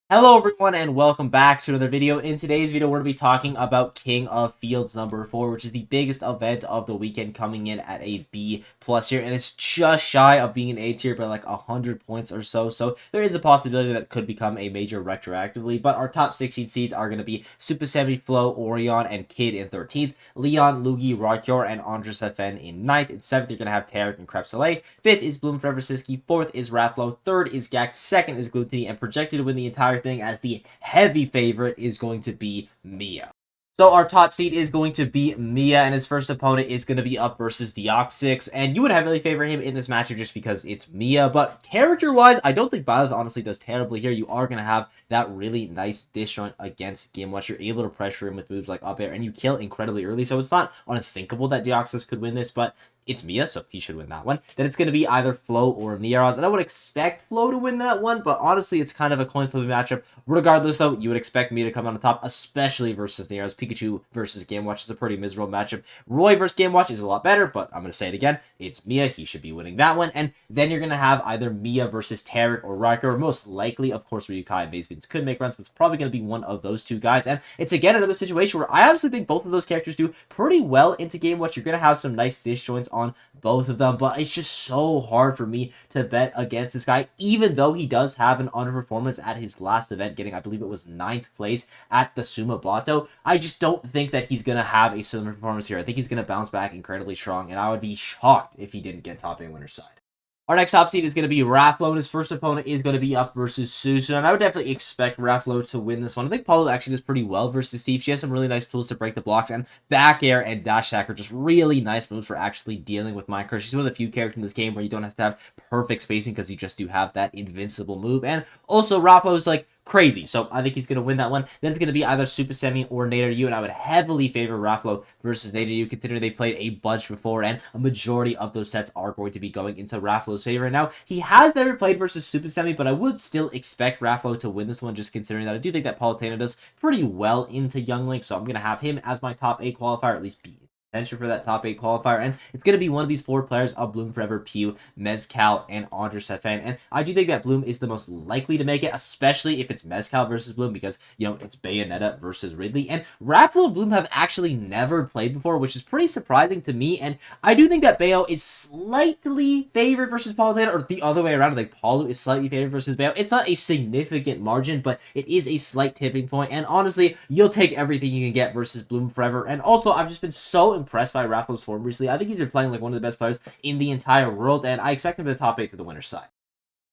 Hello everyone and welcome back to another video. In today's video, we're going to be talking about King of Fields number 4, which is the biggest event of the weekend, coming in at a B+ here, and it's just shy of being an A tier by like 100 points or so. So there is a possibility that it could become a major retroactively, but our top 16 seeds are going to be Super Semi, Flo, Orion, and Kid in 13th, Leon, Lugi, Rakior, and Andres FN in 9th. In 7th, you're going to have Tarek and Crep Soleil. 5th is Bloom Forever Siski. 4th is Raflo. 3rd is gackt. 2nd is Glutiny, and projected to win the entire thing as the heavy favorite is going to be Miya. So our top seed is going to be Miya, and his first opponent is going to be up versus Deoxys, and you would heavily favor him in this matchup just because it's Miya, but character-wise, I don't think Byleth honestly does terribly here. You are going to have that really nice disjoint against Gimwatch. You're able to pressure him with moves like up air, and you kill incredibly early, so it's not unthinkable that Deoxys could win this, but it's Miya, so he should win that one. Then it's going to be either Flo or Nearaz, and I would expect Flo to win that one, but honestly, it's kind of a coin flipping matchup. Regardless, though, you would expect Miya to come on the top, especially versus Nearaz. Pikachu versus Gimwatch is a pretty miserable matchup. Roy versus Gimwatch is a lot better, but I'm going to say it again. It's Miya. He should be winning that one. And then you're going to have either Miya versus Tarek or Riker. Most likely, of course, Ryukai and Basebeans could make runs, but it's probably going to be one of those two guys. And it's, again, another situation where I honestly think both of those characters do pretty well into Gimwatch. You're going to have some nice disjoints on both of them, but it's just so hard for me to bet against this guy, even though he does have an underperformance at his last event, getting, I believe it was 9th place at the Sumabato. I just don't think that he's going to have a similar performance here. I think he's going to bounce back incredibly strong, and I would be shocked if he didn't get top 8 winner's side. Our next top seed is going to be Raflo, and his first opponent is going to be up versus Susu, and I would definitely expect Raflo to win this one. I think Paulo actually does pretty well versus Steve. She has some really nice tools to break the blocks, and back air and dash attack are just really nice moves for actually dealing with Minecraft. She's one of the few characters in this game where you don't have to have perfect spacing because you just do have that invincible move, and also Raflo is like crazy, so I think he's going to win that one. Then it's going to be either Super Semi or Nader, and I would heavily favor Raflo versus Nader, considering they played a bunch before, and a majority of those sets are going to be going into Raflo's favor. Now, he has never played versus Super Semi, but I would still expect Raflo to win this one, just considering that I do think that Palutena does pretty well into Young Link, so I'm going to have him as my top 8 qualifier, at least be potential for that top 8 qualifier, and it's going to be one of these 4 players of Bloom Forever, Pew, Mezcal, and Andres FN, and I do think that Bloom is the most likely to make it, especially if it's Mezcal versus Bloom, because, you know, it's Bayonetta versus Ridley, and Raflo and Bloom have actually never played before, which is pretty surprising to me, and I do think that Bayo is slightly favored versus Palutena, or the other way around, like Palu is slightly favored versus Bayo. It's not a significant margin, but it is a slight tipping point, and honestly, you'll take everything you can get versus Bloom Forever, and also, I've just been so impressed by Raflo's form recently. I think he's been playing like one of the best players in the entire world, and I expect him to the top 8 to the winner's side.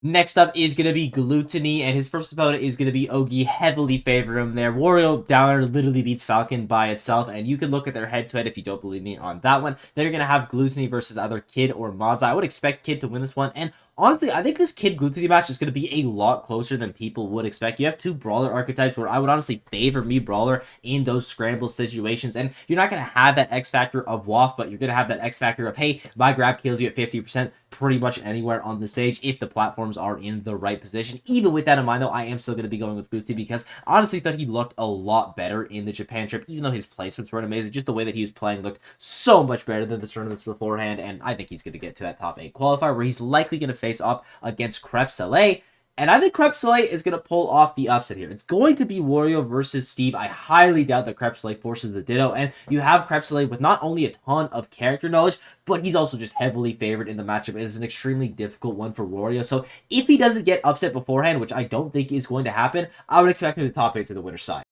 Next up is going to be Glutiny, and his first opponent is going to be Ogi. Heavily favor him there. Wario Downer literally beats Falcon by itself, and you can look at their head-to-head if you don't believe me on that one. Then you're going to have Glutiny versus either Kid or Mazza. I would expect Kid to win this one, and honestly, I think this Kid Glutiny match is going to be a lot closer than people would expect. You have 2 Brawler archetypes where I would honestly favor me Brawler in those scramble situations, and you're not going to have that X factor of Waff, but you're going to have that X factor of, hey, my grab kills you at 50% pretty much anywhere on the stage if the platforms are in the right position. Even with that in mind, though, I am still going to be going with Glutiny because I honestly thought he looked a lot better in the Japan trip, even though his placements weren't amazing. Just the way that he was playing looked so much better than the tournaments beforehand, and I think he's going to get to that top 8 qualifier where he's likely going to face up against Crep Soleil. And I think Crep Soleil is going to pull off the upset here. It's going to be Wario versus Steve. I highly doubt that Crep Soleil forces the Ditto. And you have Crep Soleil with not only a ton of character knowledge, but he's also just heavily favored in the matchup. It is an extremely difficult one for Wario. So if he doesn't get upset beforehand, which I don't think is going to happen, I would expect him to top 8 to the winner's side.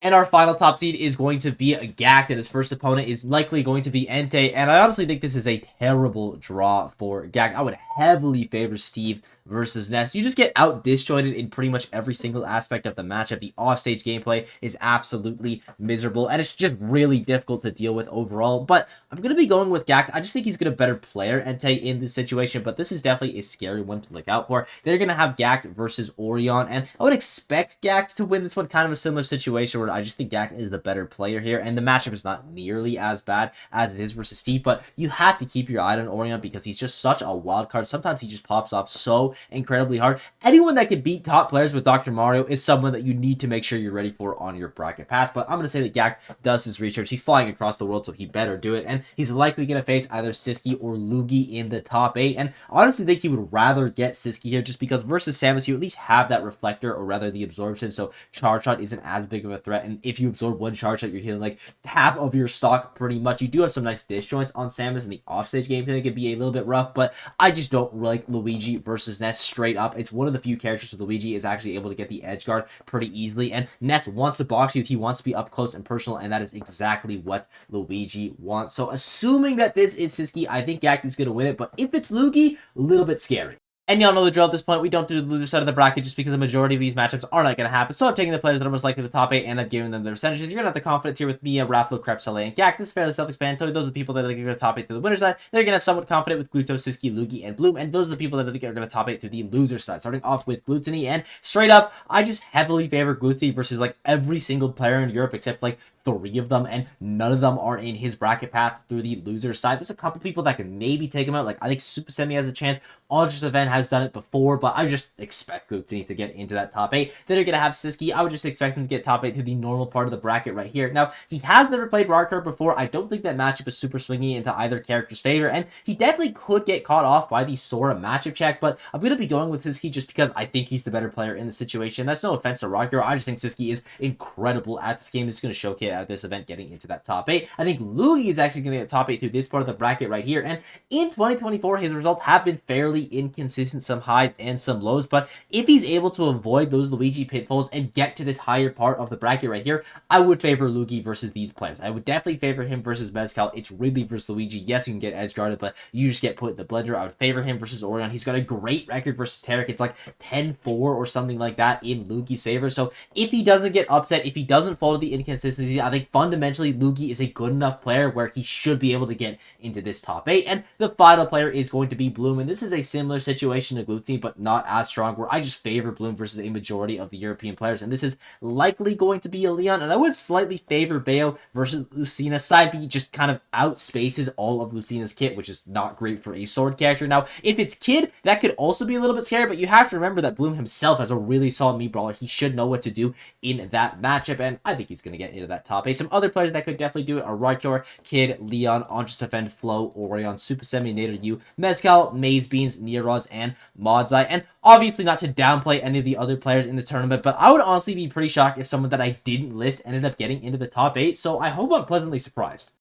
And our final top seed is going to be gackt, and his first opponent is likely going to be Entei, and I honestly think this is a terrible draw for gackt. I would heavily favor Steve versus Ness. You just get out disjointed in pretty much every single aspect of the matchup. The offstage gameplay is absolutely miserable, and it's just really difficult to deal with overall, but I'm going to be going with gackt. I just think he's going to better player Entei in this situation, but this is definitely a scary one to look out for. They're going to have gackt versus Orion, and I would expect gackt to win this one, kind of a similar situation where I just think gackt is the better player here, and the matchup is not nearly as bad as it is versus Steve, but you have to keep your eye on Orion because he's just such a wild card. Sometimes he just pops off so incredibly hard. Anyone that can beat top players with Dr. Mario is someone that you need to make sure you're ready for on your bracket path, but I'm going to say that gackt does his research. He's flying across the world, so he better do it, and he's likely going to face either Siski or Lugi in the top 8, and honestly think he would rather get Siski here just because versus Samus, you at least have that reflector, or rather the absorption, so charge shot isn't as big of a threat, and if you absorb one charge shot, you're healing like half of your stock pretty much. You do have some nice disjoints on Samus in the offstage gameplay that could be a little bit rough, but I just don't like Luigi versus Ness straight up. It's one of the few characters where Luigi is actually able to get the edge guard pretty easily, and Ness wants to box you. He wants to be up close and personal, and that is exactly what Luigi wants. So assuming that this is Siski, I think gackt is going to win it, but if it's Luigi, a little bit scary. And y'all know the drill at this point. We don't do the loser side of the bracket just because the majority of these matchups are not going to happen. So I'm taking the players that are most likely to top 8 and I'm giving them their percentages. You're going to have the confidence here with Miya, Rafflo, Krebsole, and gackt. This is fairly self-explanatory. Those are the people that are going to go top 8 to the winner side. They're going to have somewhat confident with Gluto, Siski, Lugi, and Bloom. And those are the people that I think are going to top 8 to the loser side. Starting off with Gluttony. And straight up, I just heavily favor Gluttony versus like every single player in Europe except like 3 of them, and none of them are in his bracket path through the loser side. There's a couple people that can maybe take him out. Like I think Super Semi has a chance. Ultra's event has done it before, but I just expect Gluttony to get into that top 8. Then you're going to have Siski. I would just expect him to get top 8 through the normal part of the bracket right here. Now, he has never played Wildcard before. I don't think that matchup is super swingy into either character's favor, and he definitely could get caught off by the Sora matchup check, but I'm going to be going with Siski just because I think he's the better player in the situation. That's no offense to Rock Hero. I just think Siski is incredible at this game. It's going to showcase at this event getting into that top 8. I think Lugi is actually going to get top 8 through this part of the bracket right here, and in 2024, his results have been fairly inconsistent, some highs and some lows, but if he's able to avoid those Luigi pitfalls and get to this higher part of the bracket right here, I would favor Lugi versus these players. I would definitely favor him versus Mezcal. It's Ridley versus Luigi. Yes, you can get edge guarded, but you just get put in the blender. I would favor him versus Orion. He's got a great record versus Tarek. It's like 10-4 or something like that in Lugi's favor. So if he doesn't get upset, if he doesn't fall to the inconsistency, I think fundamentally Lugi is a good enough player where he should be able to get into this top 8. And the final player is going to be Bloom, and this is a similar situation to Gluttony, but not as strong, where I just favor Bloom versus a majority of the European players, and this is likely going to be a Leon, and I would slightly favor Bayo versus Lucina. Side B just kind of outspaces all of Lucina's kit, which is not great for a sword character. Now, if it's Kid, that could also be a little bit scary, but you have to remember that Bloom himself has a really solid Mii brawler. He should know what to do in that matchup, and I think he's going to get into that top 8. Some other players that could definitely do it are Rykor, Kid, Leon, Anjasafend, Flo, Orion, Super Semi, Nader Yu, Mezcal, Maze Beans, Neroz, and Modzai. And obviously not to downplay any of the other players in the tournament, but I would honestly be pretty shocked if someone that I didn't list ended up getting into the top 8, so I hope I'm pleasantly surprised.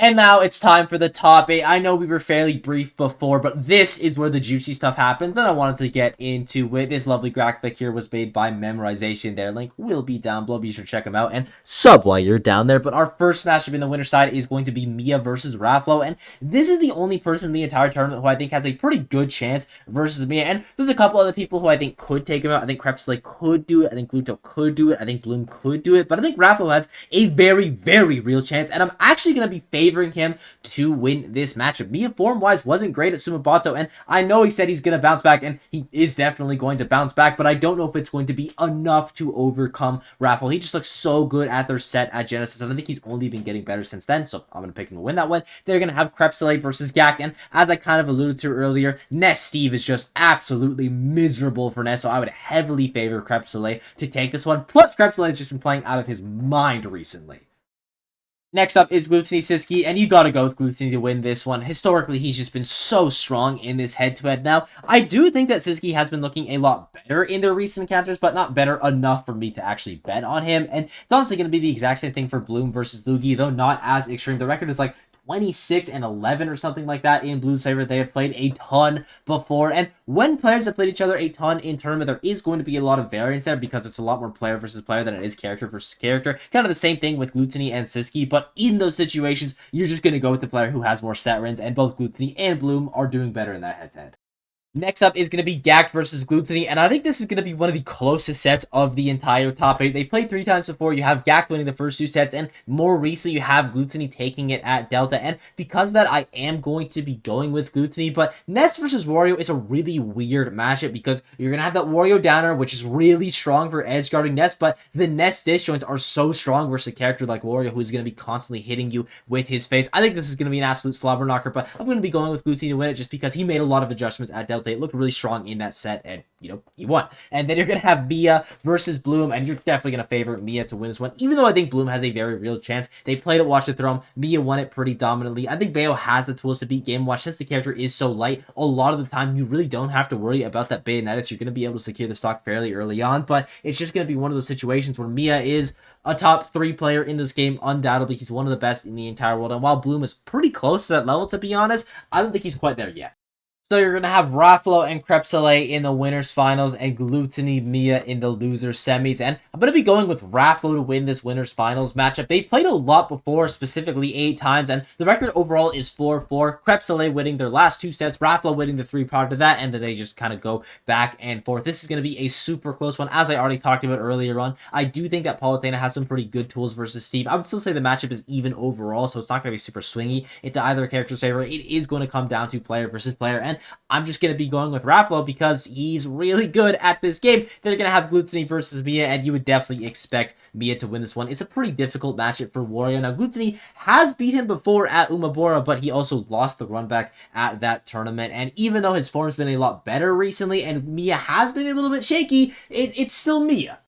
And now it's time for the top 8. I know we were fairly brief before, but this is where the juicy stuff happens, and I wanted to get into it. This lovely graphic here was made by Memorization. Their link will be down below. Be sure to check them out and sub while you're down there. But our first matchup in the winner side is going to be Miya versus Rafflo, and this is the only person in the entire tournament who I think has a pretty good chance versus Miya. And there's a couple other people who I think could take him out. I think Krebsole could do it. I think Gluto could do it. I think Bloom could do it. But I think Rafflo has a very, very real chance, and I'm actually going to be favoring him to win this matchup. Miya form-wise wasn't great at Sumabato, and I know he said he's going to bounce back, and he is definitely going to bounce back, but I don't know if it's going to be enough to overcome Raffle. He just looks so good at their set at Genesis, and I think he's only been getting better since then, so I'm going to pick him to win that one. They're going to have Krebsole versus gackt, and as I kind of alluded to earlier, Ness Steve is just absolutely miserable for Ness, so I would heavily favor Krebsole to take this one. Plus, Krebsole has just been playing out of his mind recently. Next up is Gluttony Siski, and you gotta go with Gluttony to win this one. Historically, he's just been so strong in this head-to-head. Now, I do think that Siski has been looking a lot better in their recent encounters, but not better enough for me to actually bet on him. And it's honestly going to be the exact same thing for Bloom versus Lugi, though not as extreme. The record is like 26-11 or something like that in Blue's favor. They have played a ton before, and when players have played each other a ton in tournament, there is going to be a lot of variance there because it's a lot more player versus player than it is character versus character. Kind of the same thing with Gluttony and Siski, but in those situations, you're just going to go with the player who has more set runs, and both Gluttony and Bloom are doing better in that head-to-head. Next up is going to be Gackt versus Gluttony, and I think this is going to be one of the closest sets of the entire top 8. They played 3 times before. You have Gackt winning the first 2 sets, and more recently you have Gluttony taking it at Delta. And because of that, I am going to be going with Gluttony, but Ness versus Wario is a really weird matchup because you're going to have that Wario downer, which is really strong for edge guarding Ness, but the Ness disjoints are so strong versus a character like Wario who's going to be constantly hitting you with his face. I think this is going to be an absolute slobber knocker, but I'm going to be going with Gluttony to win it just because he made a lot of adjustments at Delta. It looked really strong in that set, and, you know, he won. And then you're going to have Miya versus Bloom, and you're definitely going to favor Miya to win this one, even though I think Bloom has a very real chance. They played it Watch the Throne. Miya won it pretty dominantly. I think Bayo has the tools to beat Game Watch since the character is so light. A lot of the time, you really don't have to worry about that Bayonetics. You're going to be able to secure the stock fairly early on, but it's just going to be one of those situations where Miya is a top 3 player in this game, undoubtedly. He's one of the best in the entire world, and while Bloom is pretty close to that level, to be honest, I don't think he's quite there yet. So you're going to have Raffalo and Crepsole in the winners finals and Gluttony Miya in the losers semis. And I'm going to be going with Raffalo to win this winners finals matchup. They played a lot before, specifically 8 times, and the record overall is 4-4. Crepsole winning their last 2 sets, Raffalo winning the 3 prior to that, and then they just kind of go back and forth. This is going to be a super close one, as I already talked about earlier on. I do think that Palutena has some pretty good tools versus Steve. I would still say the matchup is even overall, so it's not going to be super swingy into either character's favor. It is going to come down to player versus player, and I'm just going to be going with Raffalo because he's really good at this game. They're going to have Gluttony versus Miya, and you would definitely expect Miya to win this one. It's a pretty difficult matchup for Wario. Now, Gluttony has beat him before at Umabora, but he also lost the run back at that tournament. And even though his form's been a lot better recently, and Miya has been a little bit shaky, it's still Miya.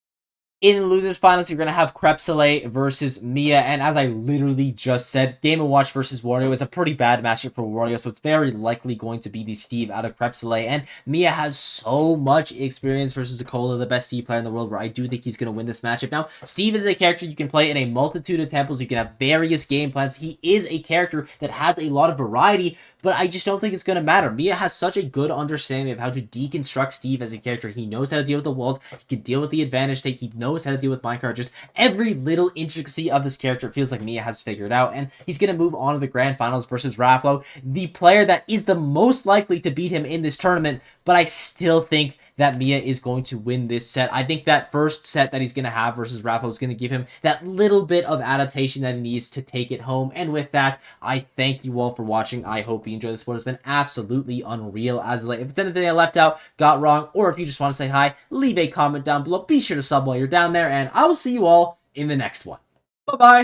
In the losers finals, you're going to have Crepsole versus Miya, and as I literally just said, Game & Watch versus Wario is a pretty bad matchup for Wario, so it's very likely going to be the Steve out of Crepsole, and Miya has so much experience versus Akola, the best Steve player in the world, where I do think he's going to win this matchup. Now, Steve is a character you can play in a multitude of temples, you can have various game plans, he is a character that has a lot of variety, but I just don't think it's going to matter. Miya has such a good understanding of how to deconstruct Steve as a character. He knows how to deal with the walls. He can deal with the advantage state. He knows how to deal with minecart. Just every little intricacy of this character, it feels like Miya has figured out. And he's going to move on to the grand finals versus Raffalo, the player that is the most likely to beat him in this tournament. But I still think that Miya is going to win this set. I think that first set that he's going to have versus Raffalo is going to give him that little bit of adaptation that he needs to take it home. And with that, I thank you all for watching. I hope you enjoyed this sport. It's been absolutely unreal as of late. If it's anything I left out, got wrong, or if you just want to say hi, leave a comment down below. Be sure to sub while you're down there, and I will see you all in the next one. Bye-bye.